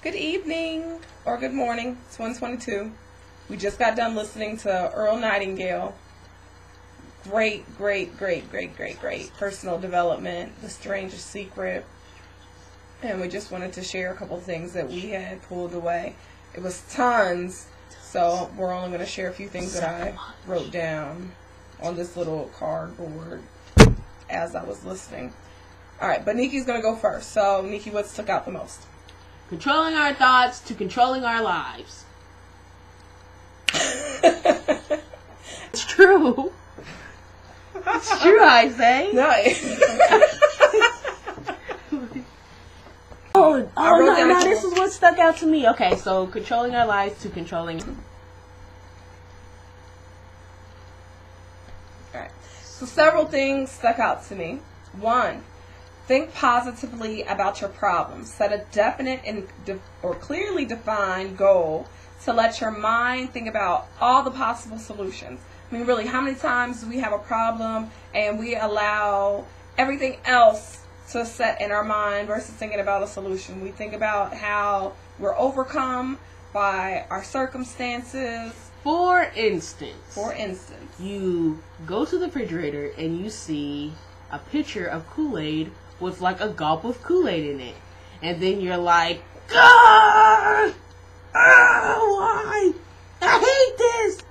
Good evening or good morning. It's 1:22. We just got done listening to Earl Nightingale. Great personal development, The Strangest Secret. And we just wanted to share a couple things that we had pulled away. It was tons, so we're only going to share a few things that I wrote down on this little cardboard as I was listening. Alright, but Niki's going to go first. So, Niki, what stuck out the most? Controlling our thoughts to controlling our lives. It's true. It's true, I say. No. No, this is what stuck out to me. Okay, so controlling our lives to controlling. Alright, so several things stuck out to me. 1, think positively about your problems. Set a definite or clearly defined goal to let your mind think about all the possible solutions. I mean, really, how many times do we have a problem and we allow everything else to set in our mind versus thinking about a solution? We think about how we're overcome by our circumstances. For instance, you go to the refrigerator and you see a pitcher of Kool-Aid with like a gulp of Kool-Aid in it. And then you're like, why? I hate this!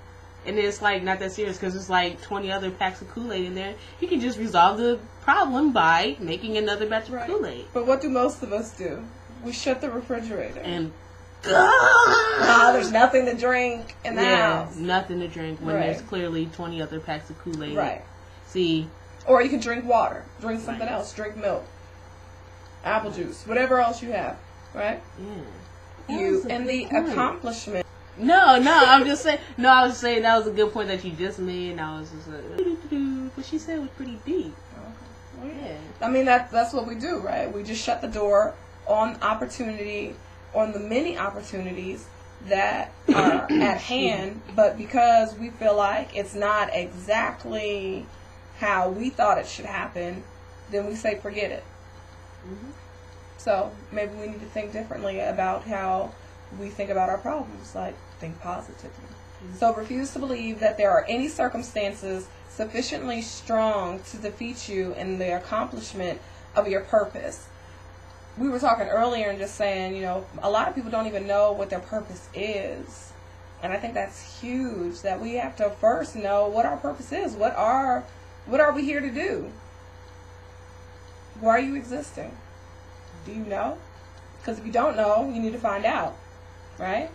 And it's like not that serious because there's like 20 other packs of Kool-Aid in there. You can just resolve the problem by making another batch of Kool-Aid. But what do most of us do? We shut the refrigerator. And there's nothing to drink in the house. Nothing to drink when there's clearly 20 other packs of Kool-Aid. Right. See. Or you can drink water. Drink something else. Drink milk. Apple juice. Whatever else you have. Right? Yeah. And the accomplishment. No, I'm just saying. No, I was saying that was a good point that you just made. And I was just like, what she said was pretty deep. Okay. Well, yeah. I mean, that's what we do, right? We just shut the door on opportunity, on the many opportunities that are at hand, but because we feel like it's not exactly how we thought it should happen, then we say forget it. Mm-hmm. So maybe we need to think differently about how we think about our problems, like think positively. Mm-hmm. So refuse to believe that there are any circumstances sufficiently strong to defeat you in the accomplishment of your purpose. We were talking earlier and just saying, a lot of people don't even know what their purpose is. And I think that's huge, that we have to first know what our purpose is. What are we here to do? Why are you existing? Do you know? Because if you don't know, you need to find out, right?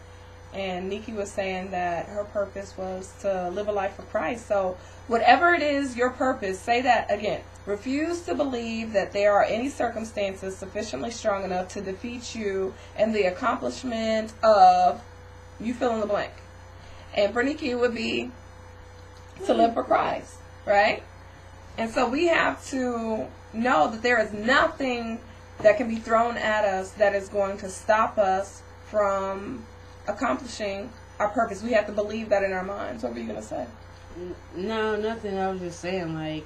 And Niki was saying that her purpose was to live a life for Christ. So whatever it is, your purpose, say that again. Refuse to believe that there are any circumstances sufficiently strong enough to defeat you in the accomplishment of, you fill in the blank. And for Niki, it would be to live for Christ, right? And so we have to know that there is nothing that can be thrown at us that is going to stop us from accomplishing our purpose. We have to believe that in our minds. What were you going to say? No, nothing. I was just saying, like,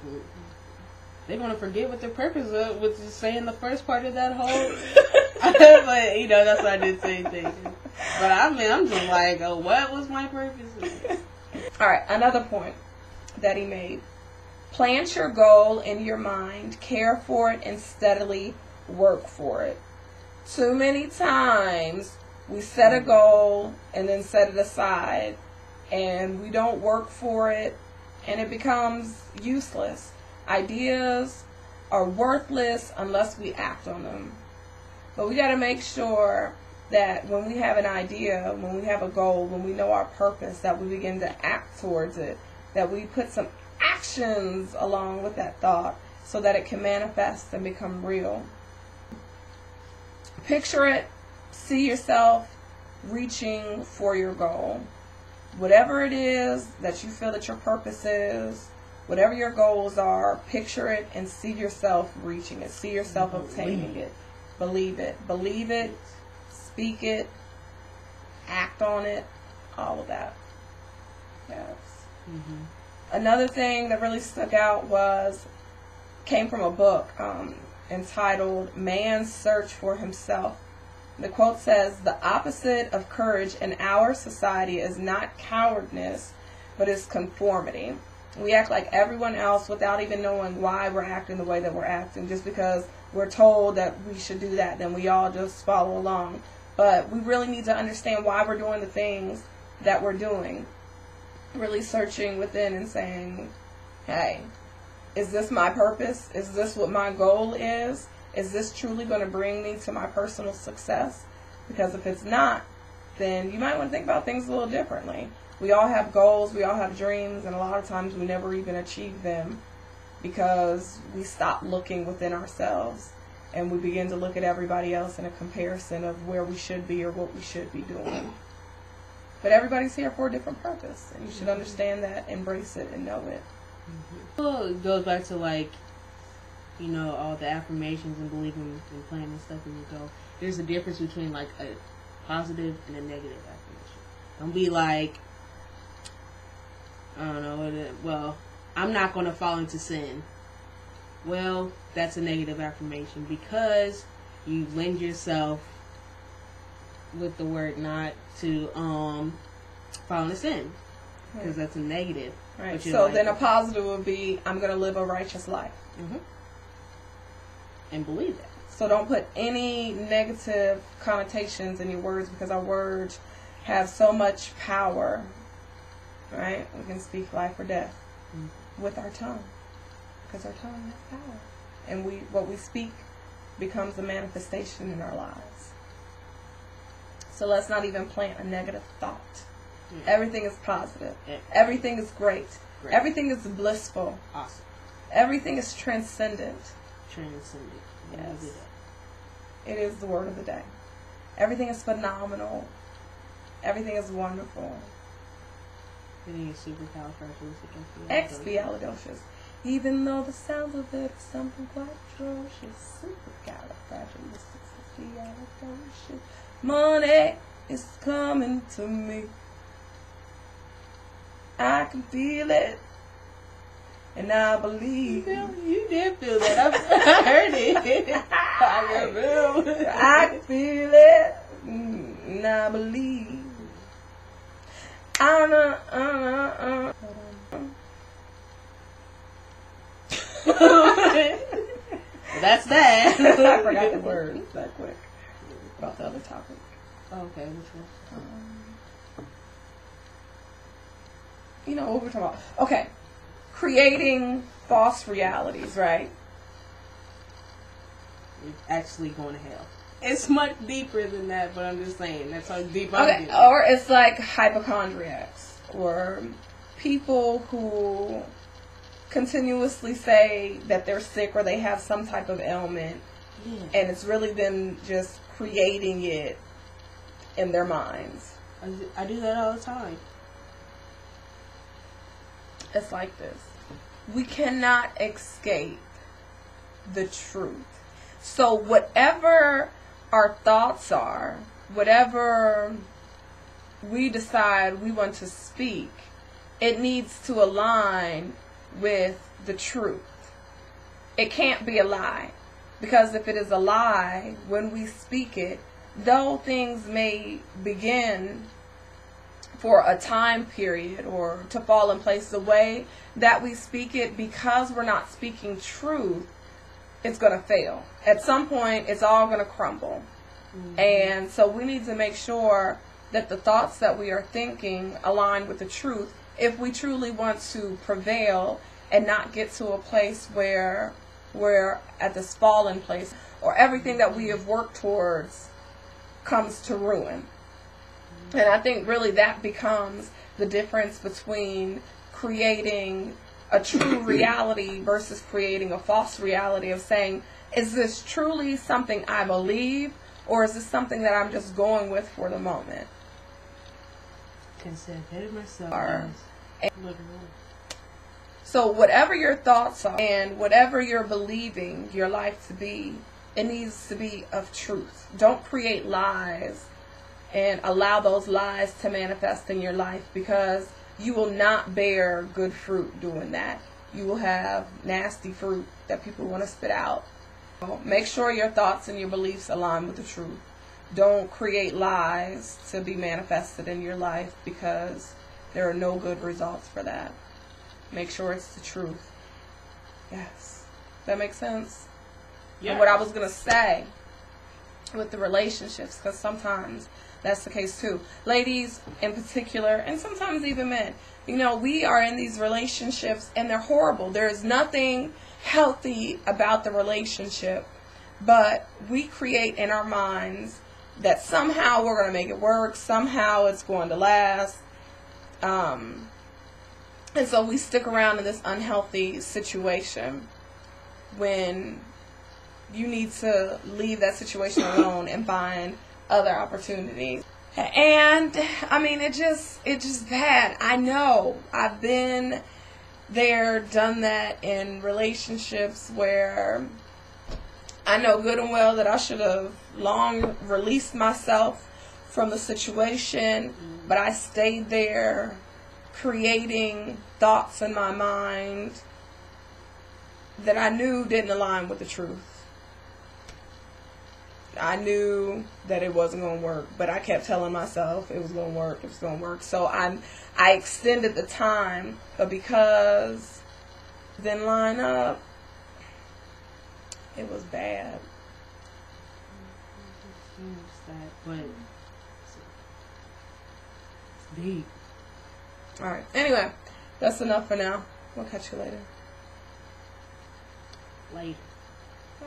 they're going to forget what their purpose was, with just saying the first part of that whole... But, that's why I did say things. But, I'm just like, what was my purpose? All right, another point that he made. Plant your goal in your mind, care for it, and steadily work for it. Too many times we set a goal and then set it aside, and we don't work for it, and it becomes useless. Ideas are worthless unless we act on them. But we got to make sure that when we have an idea, when we have a goal, when we know our purpose, that we begin to act towards it, that we put some actions along with that thought so that it can manifest and become real. Picture it, see yourself reaching for your goal. Whatever it is that you feel that your purpose is, whatever your goals are, picture it and see yourself reaching it. See yourself obtaining it. Believe it. Believe it. Speak it. Act on it. All of that. Yes. Mm-hmm. Another thing that really stuck out came from a book entitled Man's Search for Himself The quote says, "The opposite of courage in our society is not cowardness, but is conformity." We act like everyone else without even knowing why we're acting the way that we're acting. Just because we're told that we should do that, then we all just follow along. But we really need to understand why we're doing the things that we're doing. Really searching within and saying, hey, is this my purpose? Is this what my goal is? Is this truly going to bring me to my personal success? Because if it's not, then you might want to think about things a little differently. We all have goals, we all have dreams, and a lot of times we never even achieve them because we stop looking within ourselves and we begin to look at everybody else in a comparison of where we should be or what we should be doing. But everybody's here for a different purpose, and you should understand that, embrace it, and know it. Well, it goes back to, like, you know, all the affirmations and believing and planning and stuff when you go. There's a difference between, like, a positive and a negative affirmation. Don't be like, I don't know, well, I'm not going to fall into sin. Well, that's a negative affirmation because you lend yourself with the word not to fall into sin. Because that's a negative. Right. So like, then a positive would be, I'm going to live a righteous life. Mm-hmm. And believe that. So don't put any negative connotations in your words, because our words have so much power. Right? We can speak life or death with our tongue, because our tongue has power, and what we speak becomes a manifestation in our lives. So let's not even plant a negative thought. Everything is positive. Everything is great. Everything is blissful. Awesome. Everything is transcendent. Transcendent. Yes. It is the word of the day. Everything is phenomenal. Everything is wonderful. Everything is supercalifragilistic. Expialidocious. Even though the sound of it is something quite atrocious. Supercalifragilistic. Money is coming to me. I can feel it. And I believe. You did feel that. I heard it. I can feel it. And I believe. That's that. I forgot the word that quick. About the other topic. Oh, okay, which one? You know what we're talking about. Okay. Creating false realities, right? You're actually going to hell. It's much deeper than that, but I'm just saying that's how deep I'm getting. Or it's like hypochondriacs, or people who continuously say that they're sick or they have some type of ailment, and it's really them just creating it in their minds. I do that all the time. It's like this. We cannot escape the truth. So whatever our thoughts are, whatever we decide we want to speak, it needs to align with the truth. It can't be a lie. Because if it is a lie, when we speak it, though things may begin for a time period or to fall in place, the way that we speak it, because we're not speaking truth, it's going to fail. At some point, it's all going to crumble. Mm-hmm. And so we need to make sure that the thoughts that we are thinking align with the truth if we truly want to prevail and not get to a place where we're at this fallen place or everything that we have worked towards comes to ruin. And I think really that becomes the difference between creating a true reality versus creating a false reality of saying, is this truly something I believe, or is this something that I'm just going with for the moment? So whatever your thoughts are and whatever you're believing your life to be, it needs to be of truth. Don't create lies and allow those lies to manifest in your life, because you will not bear good fruit doing that. You will have nasty fruit that people want to spit out. So make sure your thoughts and your beliefs align with the truth. Don't create lies to be manifested in your life, because there are no good results for that. Make sure it's the truth. Yes. That makes sense? Yeah. And what I was going to say with the relationships, because sometimes that's the case too. Ladies in particular, and sometimes even men. You know, we are in these relationships and they're horrible. There's nothing healthy about the relationship, but we create in our minds that somehow we're going to make it work, somehow it's going to last. And so we stick around in this unhealthy situation when you need to leave that situation alone and find other opportunities. And I mean, it's just bad. I know I've been there, done that in relationships where I know good and well that I should have long released myself from the situation, but I stayed there creating thoughts in my mind that I knew didn't align with the truth. I knew that it wasn't going to work, but I kept telling myself it was going to work, it was going to work. So I extended the time, but because it didn't line up, it was bad. But it's deep. Alright, anyway, that's enough for now. We'll catch you later. Later. Bye.